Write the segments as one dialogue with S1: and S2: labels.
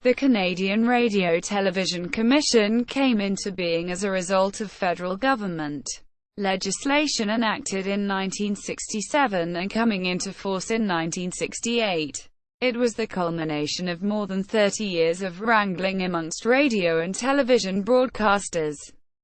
S1: The Canadian Radio Television Commission came into being as a result of federal government legislation enacted in 1967 and coming into force in 1968. It was the culmination of more than 30 years of wrangling amongst radio and television broadcasters,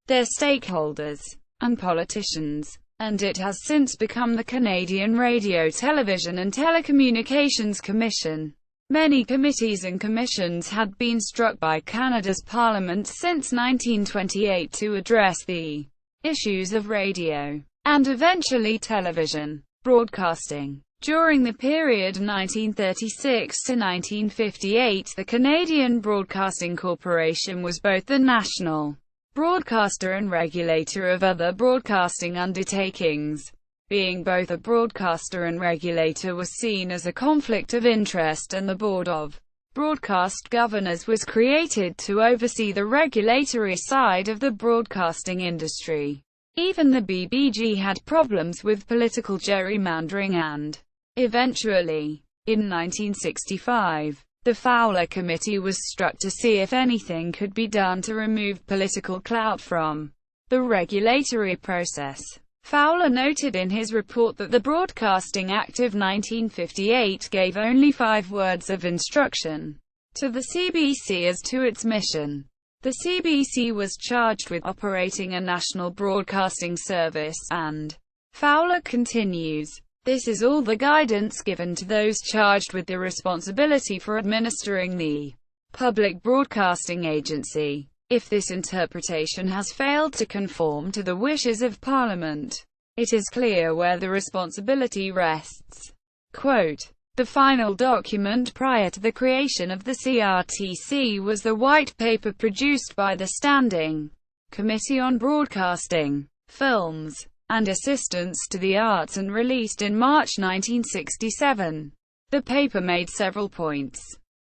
S1: their stakeholders, and politicians, and it has since become the Canadian Radio, Television and Telecommunications Commission. Many committees and commissions had been struck by Canada's Parliament since 1928 to address the issues of radio, and eventually television, broadcasting. During the period 1936 to 1958, the Canadian Broadcasting Corporation was both the national broadcaster and regulator of other broadcasting undertakings. Being both a broadcaster and regulator was seen as a conflict of interest, and the Board of Broadcast Governors was created to oversee the regulatory side of the broadcasting industry. Even the BBG had problems with political gerrymandering and, eventually, in 1965, the Fowler Committee was struck to see if anything could be done to remove political clout from the regulatory process. Fowler noted in his report that the Broadcasting Act of 1958 gave only 5 words of instruction to the CBC as to its mission. The CBC was charged with operating a national broadcasting service, and Fowler continues, "This is all the guidance given to those charged with the responsibility for administering the public broadcasting agency. If this interpretation has failed to conform to the wishes of Parliament, it is clear where the responsibility rests." Quote, the final document prior to the creation of the CRTC was the white paper produced by the Standing Committee on Broadcasting, Films, and Assistance to the Arts and released in March 1967. The paper made several points.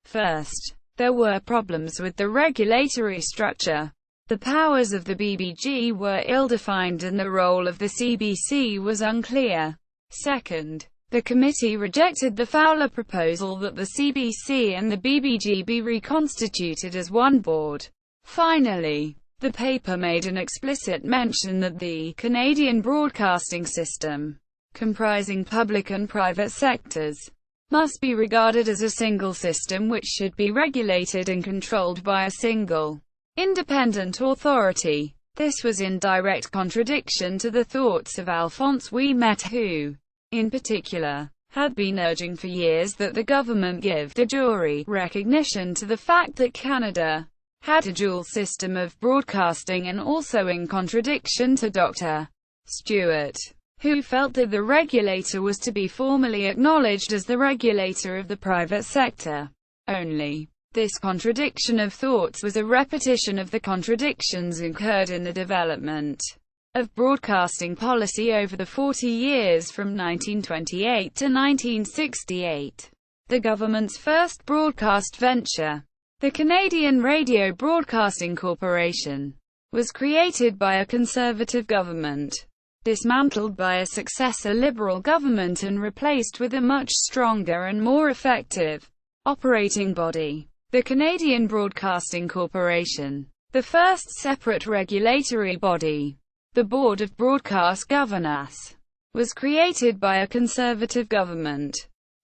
S1: First, there were problems with the regulatory structure. The powers of the BBG were ill-defined and the role of the CBC was unclear. Second, the committee rejected the Fowler proposal that the CBC and the BBG be reconstituted as one board. Finally, the paper made an explicit mention that the Canadian broadcasting system, comprising public and private sectors, must be regarded as a single system which should be regulated and controlled by a single, independent authority. This was in direct contradiction to the thoughts of Alphonse Ouimet, who, in particular, had been urging for years that the government give de jure recognition to the fact that Canada had a dual system of broadcasting, and also in contradiction to Dr. Stewart, who felt that the regulator was to be formally acknowledged as the regulator of the private sector only. This contradiction of thoughts was a repetition of the contradictions incurred in the development of broadcasting policy over the 40 years from 1928 to 1968. The government's first broadcast venture, the Canadian Radio Broadcasting Corporation, was created by a conservative government, dismantled by a successor Liberal government, and replaced with a much stronger and more effective operating body, the Canadian Broadcasting Corporation. The first separate regulatory body, the Board of Broadcast Governors, was created by a conservative government,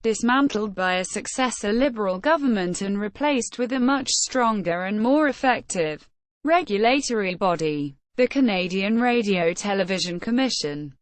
S1: dismantled by a successor Liberal government, and replaced with a much stronger and more effective regulatory body, the Canadian Radio Television Commission.